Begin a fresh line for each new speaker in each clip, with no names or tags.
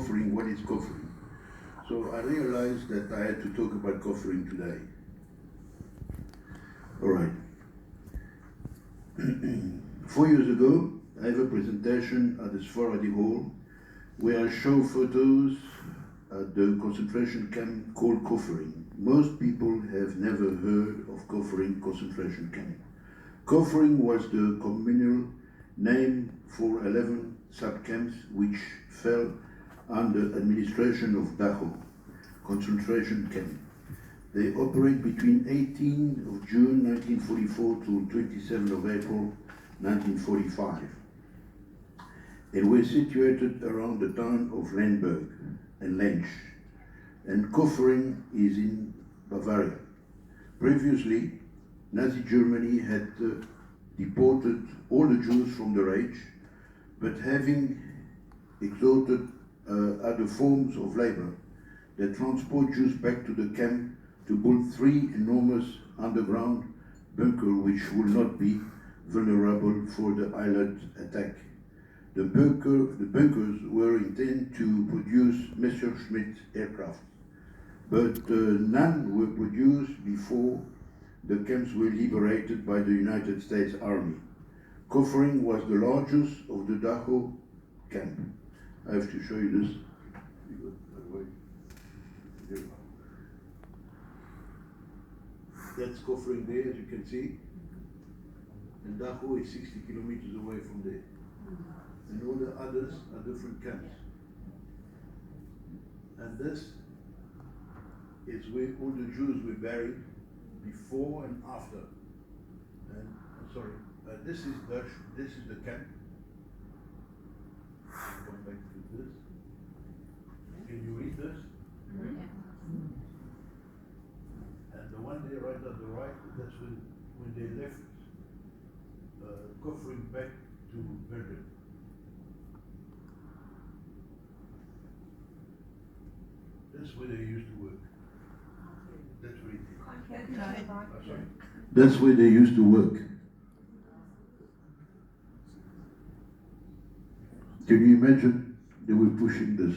Kaufering, what is Kaufering? So I realized that I had to talk about Kaufering today. All right. 4 years ago, I have a presentation at the Sfaradi Hall where I show photos at the concentration camp called Kaufering. Most people have never heard of Kaufering concentration camp. Kaufering was the communal name for 11 sub-camps which fell under administration of Dachau concentration camp. They operate between 18 of June 1944 to 27 of April 1945 and were situated around the town of Lemberg and Lench, and Kaufering is in Bavaria. Previously, Nazi Germany had deported all the Jews from the Reich, but having extorted other forms of labor, they transport Jews back to the camp to build 3 enormous underground bunkers which would not be vulnerable for the Allied attack. The bunkers were intended to produce Messerschmitt aircraft, but none were produced before the camps were liberated by the United States Army. Kaufering was the largest of the Dachau camp. I have to show you this. That's Kaufering there, as you can see. And Dachau is 60 kilometers away from there. And all the others are different camps. And this is where all the Jews were buried before and after. And this is Dutch, this is the camp. I'll come back to this. Can you read this?
Yeah.
And the one there right at the right, that's when they left Kaufering back to Berlin. That's where they used to work. That's where That's where they used to work. Can you imagine they were pushing this?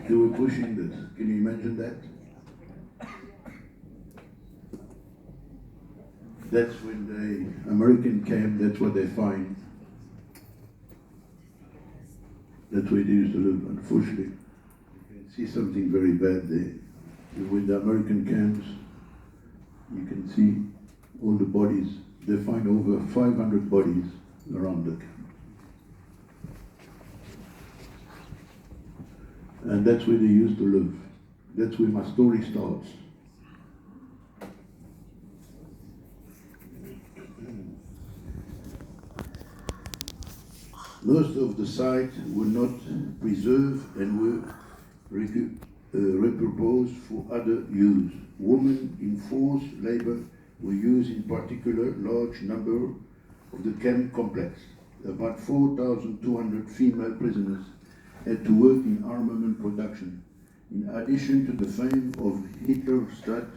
They were pushing this. Can you imagine that? That's when the American came, that's what they find. That's where they used to live, unfortunately. You can see something very bad there. With the American camps, you can see all the bodies. They find over 500 bodies around the camp. And that's where they used to live. That's where my story starts. Most of the sites were not preserved and were repurposed for other use. Women in forced labor were used in particular large number of the camp complex. About 4,200 female prisoners had to work in armament production. In addition to the fame of Hitlerstadt,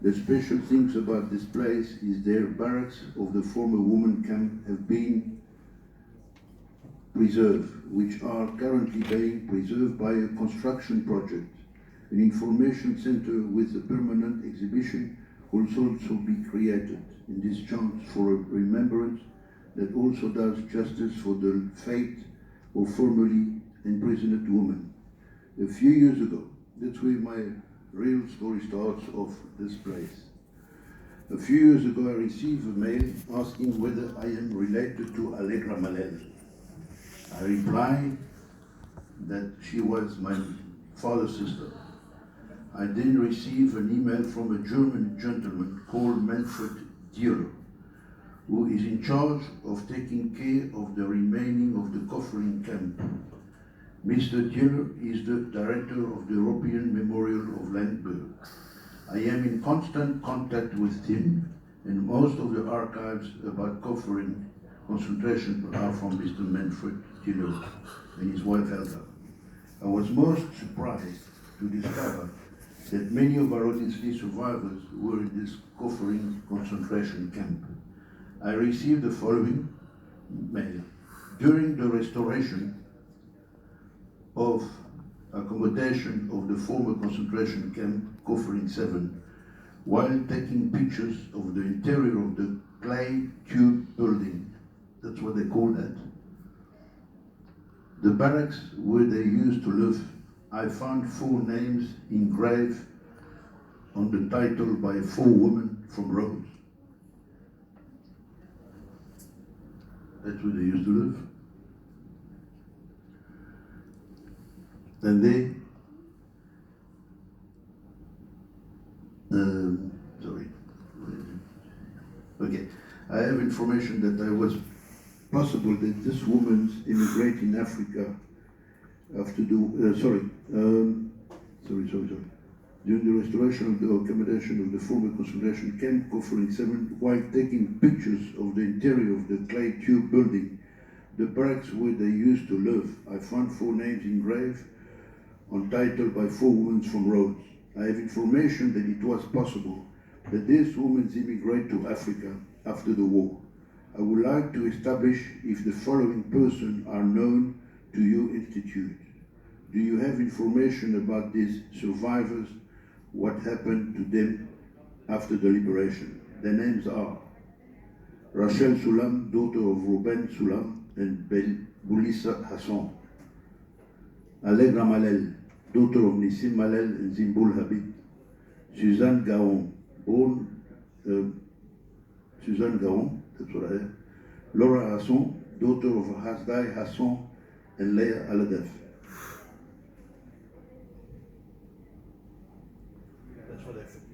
the special things about this place is their barracks of the former women camp have been preserved, which are currently being preserved by a construction project. An information center with a permanent exhibition will also be created in this chance for a remembrance that also does justice for the fate of formerly imprisoned women. A few years ago, that's where my real story starts of this place. A few years ago, I received a mail asking whether I am related to Allegra Mallel. I replied that she was my father's sister. I then received an email from a German gentleman called Manfred Dürr, who is in charge of taking care of the remaining of the Kaufering camp. Mr. Dürr is the director of the European Memorial of Lemberg. I am in constant contact with him, and most of the archives about Kaufering concentration are from Mr. Manfred Dürr and his wife Helga. I was most surprised to discover that many of our Odinsley survivors were in this Kaufering concentration camp. I received the following mail. During the restoration of accommodation of the former concentration camp Kaufering 7, while taking pictures of the interior of the clay tube building, that's what they call that, the barracks where they used to live, I found 4 names engraved on the title by 4 women from Rhodes. That's where they used to live. And they, sorry. Okay, I have information that I was possible that this woman immigrated in Africa after the, sorry. During the restoration of the accommodation of the former concentration camp, Kaufering 7, while taking pictures of the interior of the clay tube building, the barracks where they used to live, I found 4 names engraved on title by 4 women from Rhodes. I have information that it was possible that these women immigrated to Africa after the war. I would like to establish if the following persons are known to your institute. Do you have information about these survivors? What happened to them after the liberation? Their names are Rachel Soulam, daughter of Ruben Soulam, and Boulissa Hassan. Allegra Mallel, daughter of Nissim Mallel and Zimbul Habib. Suzanne Gaon, born Suzanne Gaon, that's what I have. Laura Hassan, daughter of Hasdai Hassan and Leah Aladef.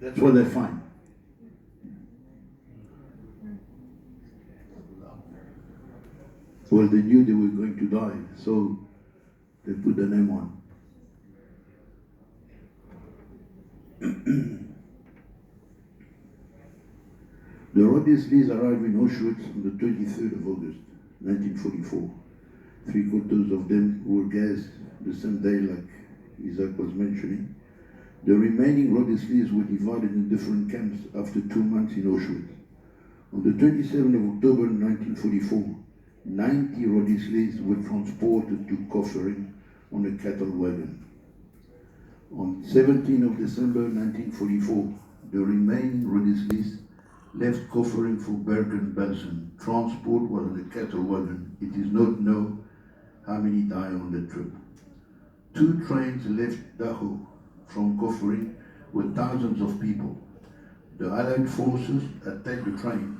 That's what they find. Well, they knew they were going to die, so they put the name on. The Rodisleys arrived in Auschwitz on the 23rd of August, 1944. 3/4 of them were gassed the same day, like Isaac was mentioning. The remaining Rodisleys were divided in different camps after 2 months in Auschwitz. On the 27th of October 1944, 90 Rodisleys were transported to Kaufering on a cattle wagon. On 17th of December 1944, the remaining Rodisleys left Kaufering for Bergen-Belsen. Transport was on a cattle wagon. It is not known how many died on the trip. 2 trains left Dachau from Kaufering with thousands of people. The Allied forces attacked the train,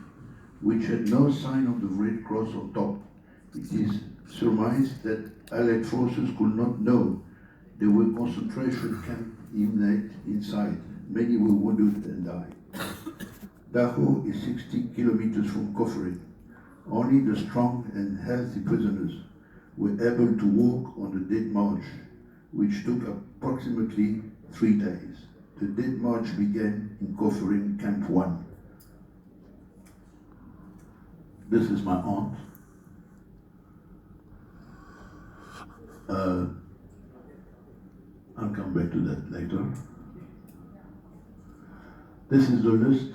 which had no sign of the Red Cross on top. It is surmised that Allied forces could not know there were concentration camps inside. Many were wounded and died. Dachau is 60 kilometers from Kaufering. Only the strong and healthy prisoners were able to walk on the Dead March, which took approximately 3 days. The Dead March began in Kaufering Camp 1. This is my aunt. I'll come back to that later. This is the list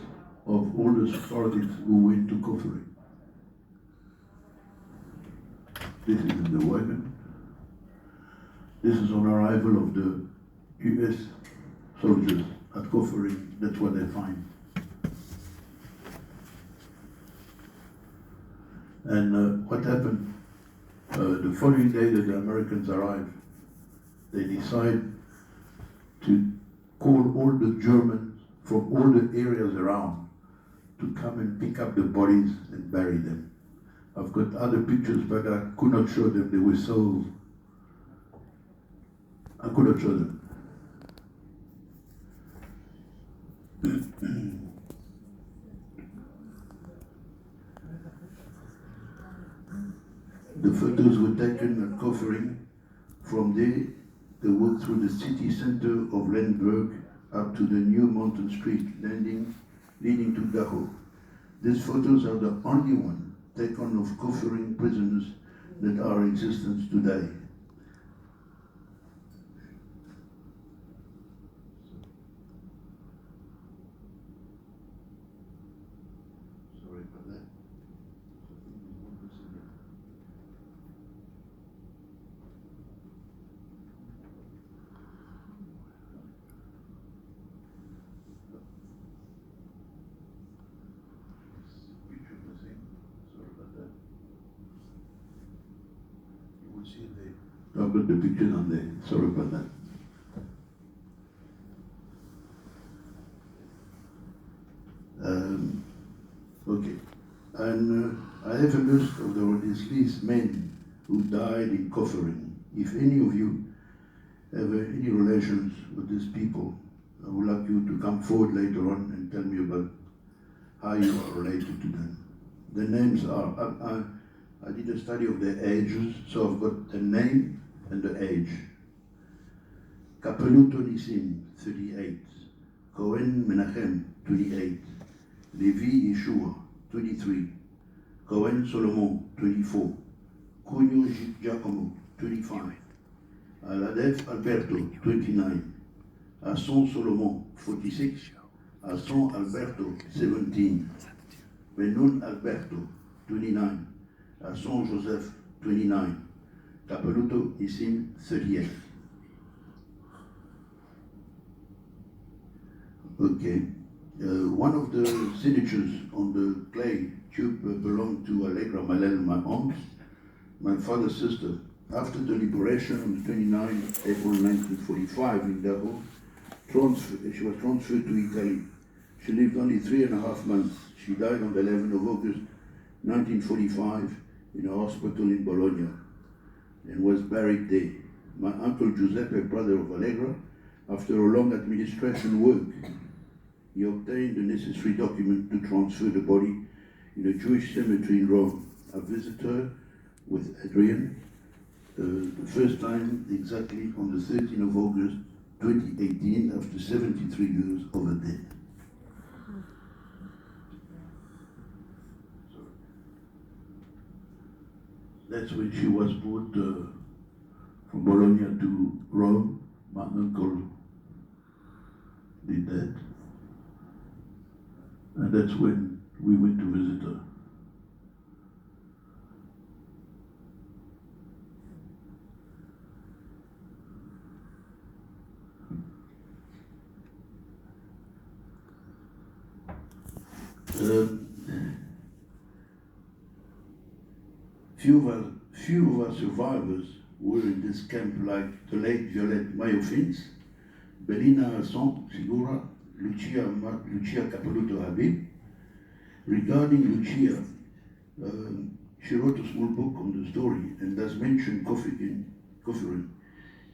of all the Sephardics who went to Kaufering. This is in the wagon. This is on arrival of the US soldiers at Kaufering. That's what they find. And what happened? The following day that the Americans arrived, they decide to call all the Germans from all the areas around to come and pick up the bodies and bury them. I've got other pictures, but I could not show them. They were so... I could not show them. The photos were taken at Kaufering. From there, they walked through the city center of Lemberg up to the new mountain street leading to Dachau. These photos are the only one taken of Kaufering prisoners that are in existence today. Sorry about that. see it there. I've got the pictures on there. Sorry about that. Okay. And I have a list of the deceased men who died in Kaufering. If any of you have any relations with these people, I would like you to come forward later on and tell me about how you are related to them. The names are, I did a study of their ages, so I've got the name and the age. Kapeluto Nissim, 38. Cohen Menachem, 28. Levi Yeshua, 23. Cohen Solomon, 24. Cunho Giacomo, 25. Aladef Alberto, 29. Asson Solomon, 46. Asson Alberto, 17. Benun Alberto, 29. Asson Joseph, 29. Kapeluto Nissim, 38. Okay. One of the signatures on the clay tube belonged to Allegra Mallel, my aunt, my father's sister. After the liberation on the 29th April 1945 in Davo, she was transferred to Italy. She lived only 3.5 months. She died on the 11th of August 1945 in a hospital in Bologna and was buried there. My uncle Giuseppe, brother of Allegra, after a long administration work, he obtained the necessary document to transfer the body in a Jewish cemetery in Rome. I visited her with Adrian the first time exactly on the 13th of August 2018 after 73 years of her death. That's when she was brought from Bologna to Rome. My uncle did that. And that's when we went to visit her. Few of our survivors were in this camp, like the late Violette Mayofins, Belina Asson Sigura, Lucia Capeluto Habib. Regarding Lucia, she wrote a small book on the story and does mention Kaufering.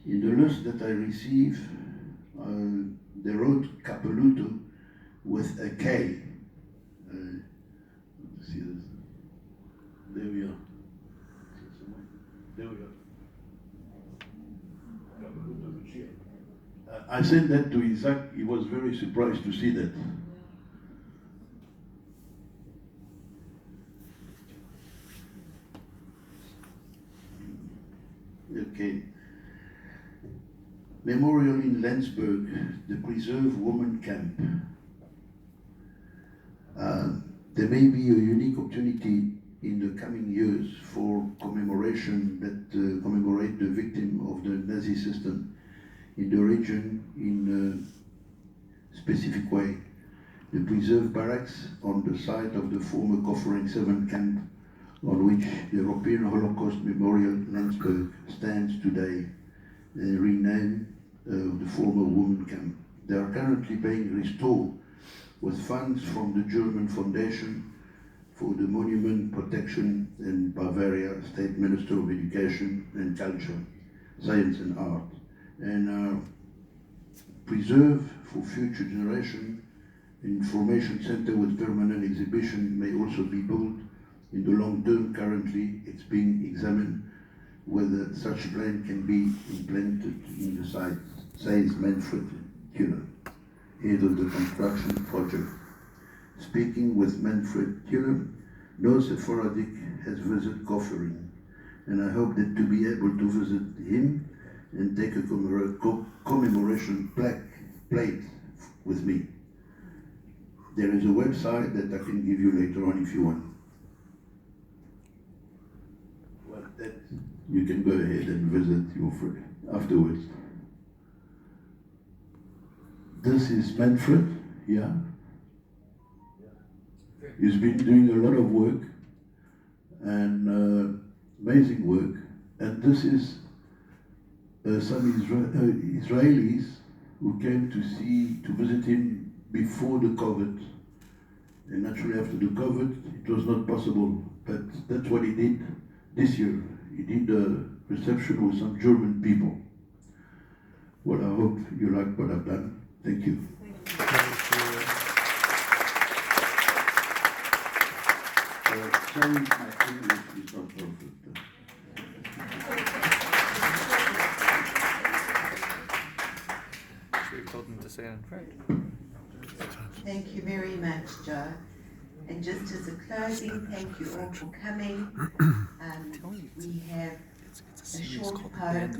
In the list that I received, they wrote Capeluto with a K. See this? There we are. There we are. Capeluto Lucia. I sent that to Isaac. He was very surprised to see that. Okay. Memorial in Landsberg, the Preserve Women Camp. There may be a unique opportunity in the coming years for commemoration that commemorate the victim of the Nazi system in the region in a specific way. The Preserve Barracks on the site of the former Kaufering 7 camp on which the European Holocaust Memorial Landsberg stands today, renamed the former women camp. They are currently being restored with funds from the German Foundation for the Monument Protection and Bavaria State Minister of Education and Culture, Science and Art, and preserve for future generation. Information center with permanent exhibition may also be built in the long term. Currently, it's being examined whether such plan can be implemented in the site, says Manfred Kuhler, head of the construction project. Speaking with Manfred Kuhler, no Sephardic has visited Kaufering, and I hope that to be able to visit him and take a commemoration plate with me. There is a website that I can give you later on if you want. Well, that you can go ahead and visit your friend afterwards. This is Manfred, yeah. He's been doing a lot of work and amazing work, And this is some Israelis who came to visit him before the COVID. And naturally after the COVID, it was not possible. But that's what he did this year. He did a reception with some German people. Well, I hope you like what I've done. Thank you. Sorry, my English is not perfect.
We told them to say it in French.
Thank you very much, Joe. And just as a closing, thank you all for coming. We have a short poem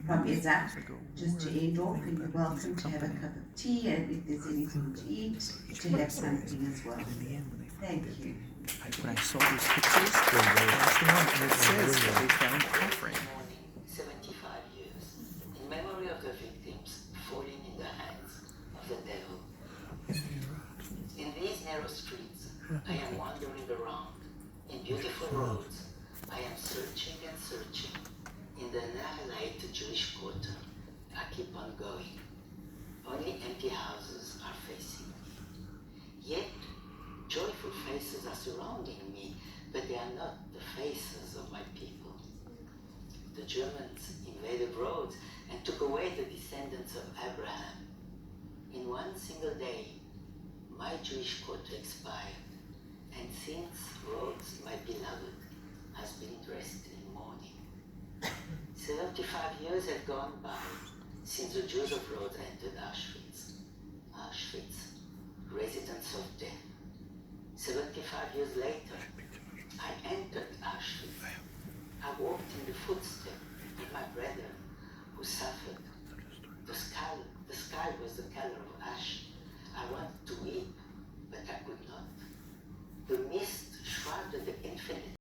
from Isaac, just to end off, and you're welcome to have a cup of tea, and if there's anything to eat, to have something as well. Thank you.
When I saw these pictures, that's the one, and it says that they found Kaufering.
75 years, in memory of the victims falling in the hands of the devil. In these narrow streets, I am wandering around. In beautiful roads, I am searching and searching. In the Mallel Jewish quarter, I keep on going. Only empty houses are facing me. Yet, joyful faces are surrounding me, but they are not the faces of my people. The Germans invaded Rhodes and took away the descendants of Abraham. In one single day, my Jewish quarter expired, and since Rhodes, my beloved, has been dressed in mourning. 75 years have gone by since the Jews of Rhodes entered Auschwitz. Auschwitz, residence of death. 75 years later, I entered Auschwitz. I walked in the footsteps of my brethren who suffered. The sky was the color of ash. I wanted to weep, but I could not. The mist shrouded the infinite